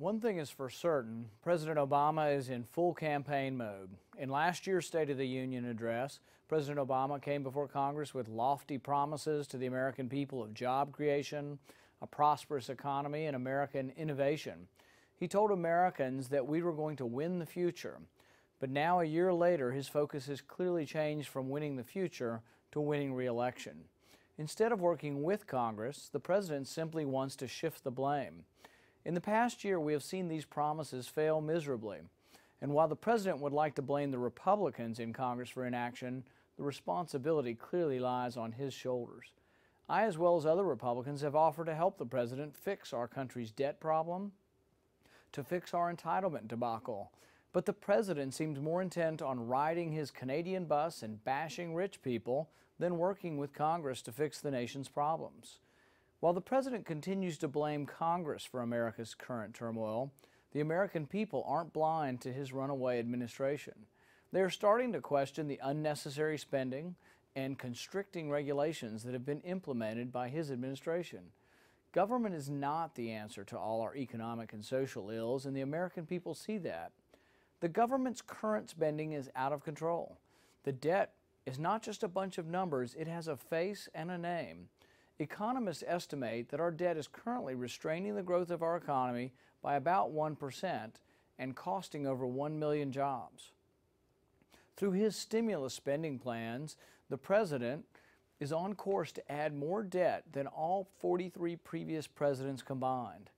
One thing is for certain, President Obama is in full campaign mode. In last year's State of the Union address, President Obama came before Congress with lofty promises to the American people of job creation, a prosperous economy, and American innovation. He told Americans that we were going to win the future. But now, a year later, his focus has clearly changed from winning the future to winning re-election. Instead of working with Congress, the president simply wants to shift the blame. In the past year, we have seen these promises fail miserably. And while the president would like to blame the Republicans in Congress for inaction, the responsibility clearly lies on his shoulders. I, as well as other Republicans, have offered to help the president fix our country's debt problem, to fix our entitlement debacle. But the president seems more intent on riding his Canadian bus and bashing rich people than working with Congress to fix the nation's problems. While the president continues to blame Congress for America's current turmoil, the American people aren't blind to his runaway administration. They are starting to question the unnecessary spending and constricting regulations that have been implemented by his administration. Government is not the answer to all our economic and social ills, and the American people see that. The government's current spending is out of control. The debt is not just a bunch of numbers, it has a face and a name. Economists estimate that our debt is currently restraining the growth of our economy by about 1% and costing over 1 million jobs. Through his stimulus spending plans, the president is on course to add more debt than all 43 previous presidents combined.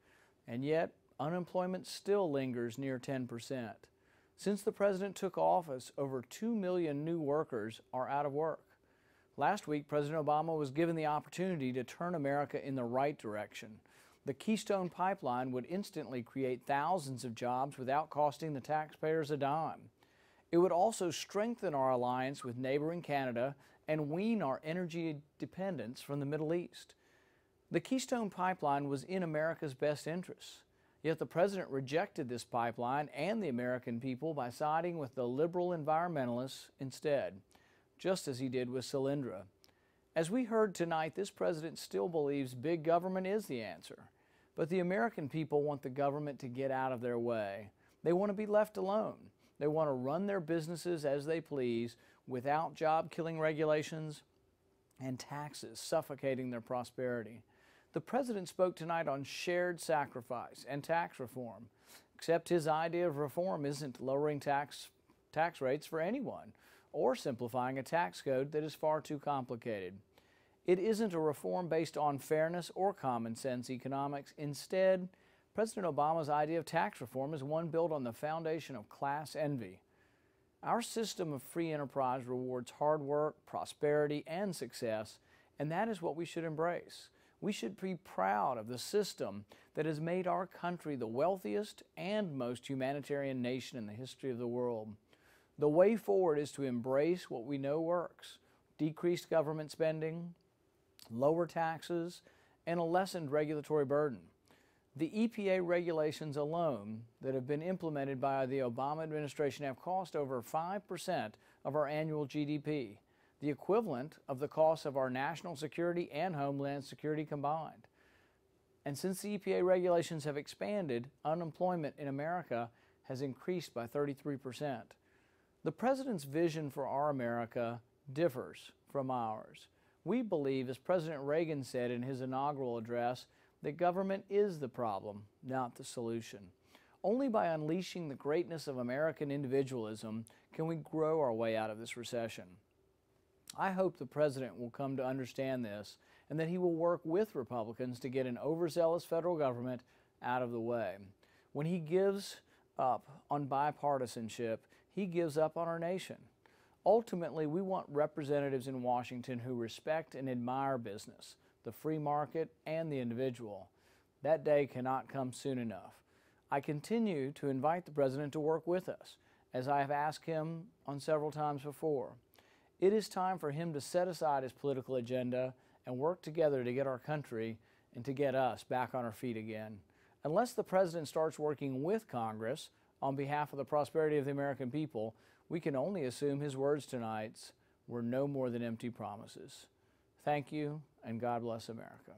And yet, unemployment still lingers near 10%. Since the president took office, over 2 million new workers are out of work. Last week, President Obama was given the opportunity to turn America in the right direction. The Keystone Pipeline would instantly create thousands of jobs without costing the taxpayers a dime. It would also strengthen our alliance with neighboring Canada and wean our energy dependence from the Middle East. The Keystone Pipeline was in America's best interests. Yet the president rejected this pipeline and the American people by siding with the liberal environmentalists instead, just as he did with Solyndra. As we heard tonight, this president still believes big government is the answer. But the American people want the government to get out of their way. They want to be left alone. They want to run their businesses as they please without job-killing regulations and taxes suffocating their prosperity. The president spoke tonight on shared sacrifice and tax reform, except his idea of reform isn't lowering tax rates for anyone or simplifying a tax code that is far too complicated. It isn't a reform based on fairness or common sense economics. Instead, President Obama's idea of tax reform is one built on the foundation of class envy. Our system of free enterprise rewards hard work, prosperity, and success, and that is what we should embrace. We should be proud of the system that has made our country the wealthiest and most humanitarian nation in the history of the world. The way forward is to embrace what we know works: decreased government spending, lower taxes, and a lessened regulatory burden. The EPA regulations alone that have been implemented by the Obama administration have cost over 5% of our annual GDP, the equivalent of the cost of our national security and homeland security combined. And since the EPA regulations have expanded, unemployment in America has increased by 33%. The president's vision for our America differs from ours. We believe, as President Reagan said in his inaugural address, that government is the problem, not the solution. Only by unleashing the greatness of American individualism can we grow our way out of this recession. I hope the president will come to understand this and that he will work with Republicans to get an overzealous federal government out of the way. When he gives up on bipartisanship, he gives up on our nation. Ultimately, we want representatives in Washington who respect and admire business, the free market, and the individual. That day cannot come soon enough. I continue to invite the president to work with us, as I have asked him on several times before. It is time for him to set aside his political agenda and work together to get our country and to get us back on our feet again. Unless the president starts working with Congress on behalf of the prosperity of the American people, we can only assume his words tonight were no more than empty promises. Thank you, and God bless America.